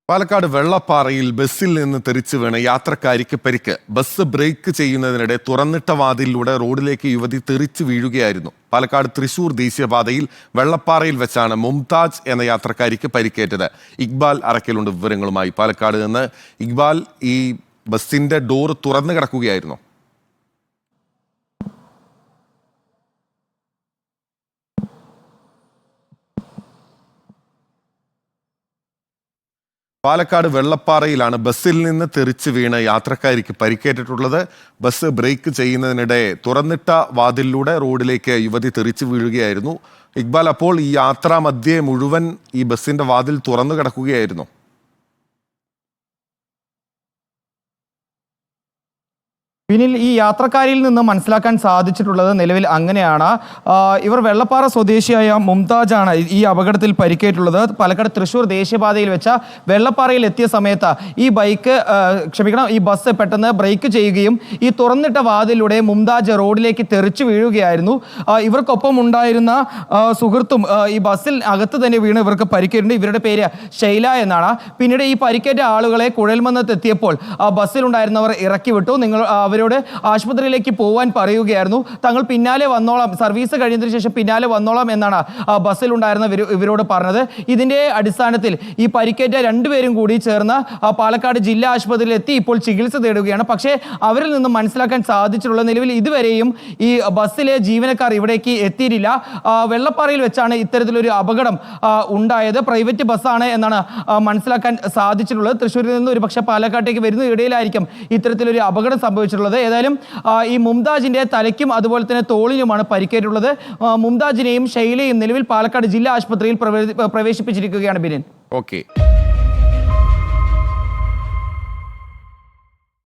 പാലക്കാട് വെള്ളപ്പാറയിൽ ബസ്സിൽ നിന്ന് തെറിച്ചു വീണ് യാത്രക്കാരിക്ക് പരിക്ക്. ബസ് ബ്രേക്ക് ചെയ്യുന്നതിനിടെ തുറന്നിട്ട വാതിലിലൂടെ റോഡിലേക്ക് യുവതി തെറിച്ചു വീഴുകയായിരുന്നു. പാലക്കാട് തൃശൂർ ദേശീയപാതയിൽ വെള്ളപ്പാറയിൽ വെച്ചാണ് മുംതാജ് എന്ന യാത്രക്കാരിക്ക് പരിക്കേറ്റത്. ഇക്ബാൽ അറക്കലുണ്ട് വിവരങ്ങളുമായി. പാലക്കാട് നിന്ന് ഇക്ബാൽ, ഈ ബസ്സിന്റെ ഡോർ തുറന്നു കിടക്കുകയായിരുന്നു. പാലക്കാട് വെള്ളപ്പാറയിലാണ് ബസ്സിൽ നിന്ന് തെറിച്ച് വീണ് യാത്രക്കാരിക്ക് പരിക്കേറ്റിട്ടുള്ളത്. ബസ് ബ്രേക്ക് ചെയ്യുന്നതിനിടെ തുറന്നിട്ട വാതിലിലൂടെ റോഡിലേക്ക് യുവതി തെറിച്ച് വീഴുകയായിരുന്നു. ഇക്ബാൽ, അപ്പോൾ ഈ യാത്രാ മധ്യേ മുഴുവൻ ഈ ബസ്സിന്റെ വാതിൽ തുറന്നു കിടക്കുകയായിരുന്നു. പിന്നിൽ ഈ യാത്രക്കാരിൽ നിന്ന് മനസ്സിലാക്കാൻ സാധിച്ചിട്ടുള്ളത് നിലവിൽ അങ്ങനെയാണ്. ഇവർ വെള്ളപ്പാറ സ്വദേശിയായ മുംതാജാണ് ഈ അപകടത്തിൽ പരിക്കേറ്റുള്ളത്. പാലക്കാട് തൃശൂർ ദേശീയപാതയിൽ വെച്ച വെള്ളപ്പാറയിൽ എത്തിയ സമയത്ത് ഈ ബസ് പെട്ടെന്ന് ബ്രേക്ക് ചെയ്യുകയും ഈ തുറന്നിട്ട വാതിലൂടെ മുംതാജ് റോഡിലേക്ക് തെറിച്ചു വീഴുകയായിരുന്നു. ഇവർക്കൊപ്പം ഉണ്ടായിരുന്ന സുഹൃത്തും ഈ ബസ്സിൽ അകത്ത് തന്നെ വീണ് ഇവർക്ക് പരിക്കേറ്റുണ്ട്. ഇവരുടെ പേര് ശൈല എന്നാണ്. പിന്നീട് ഈ പരിക്കേറ്റ ആളുകളെ കുഴൽമന്നത്ത് എത്തിയപ്പോൾ ബസ്സിലുണ്ടായിരുന്നവർ ഇറക്കി വിട്ടു. അവരോട് ആശുപത്രിയിലേക്ക് പോകാൻ പറയുകയായിരുന്നു. തങ്ങൾ പിന്നാലെ വന്നോളാം, സർവീസ് കഴിയുന്നതിന് ശേഷം പിന്നാലെ വന്നോളാം എന്നാണ് ബസ്സിലുണ്ടായിരുന്ന ഇവരോട് പറഞ്ഞത്. ഇതിന്റെ അടിസ്ഥാനത്തിൽ ഈ പരിക്കേറ്റ രണ്ടുപേരും കൂടി ചേർന്ന് പാലക്കാട് ജില്ലാ ആശുപത്രിയിൽ എത്തി ഇപ്പോൾ ചികിത്സ തേടുകയാണ്. പക്ഷേ അവരിൽ നിന്ന് മനസ്സിലാക്കാൻ സാധിച്ചിട്ടുള്ള നിലവിൽ ഇതുവരെയും ഈ ബസ്സിലെ ജീവനക്കാർ ഇവിടേക്ക് എത്തിയിട്ടില്ല. വെള്ളപ്പാറയിൽ വെച്ചാണ് ഇത്തരത്തിലൊരു അപകടം ഉണ്ടായത്. പ്രൈവറ്റ് ബസ്സാണ് എന്നാണ് മനസ്സിലാക്കാൻ സാധിച്ചിട്ടുള്ളത്. തൃശ്ശൂരിൽ നിന്ന് ഒരു പക്ഷേ പാലക്കാട്ടേക്ക് വരുന്ന ഇടയിലായിരിക്കും ഇത്തരത്തിലൊരു അപകടം സംഭവിച്ചിട്ടുള്ളത്. ഏതായാലും ഈ മുംതാജിന്റെ തലയ്ക്കും അതുപോലെ തന്നെ തോളിനുമാണ് പരിക്കേറ്റുള്ളത്. മുംതാജിനെയും ശൈലയും നിലവിൽ പാലക്കാട് ജില്ലാ ആശുപത്രിയിൽ പ്രവേശിപ്പിച്ചിരിക്കുകയാണ് ബിനിൻ. ഓക്കെ.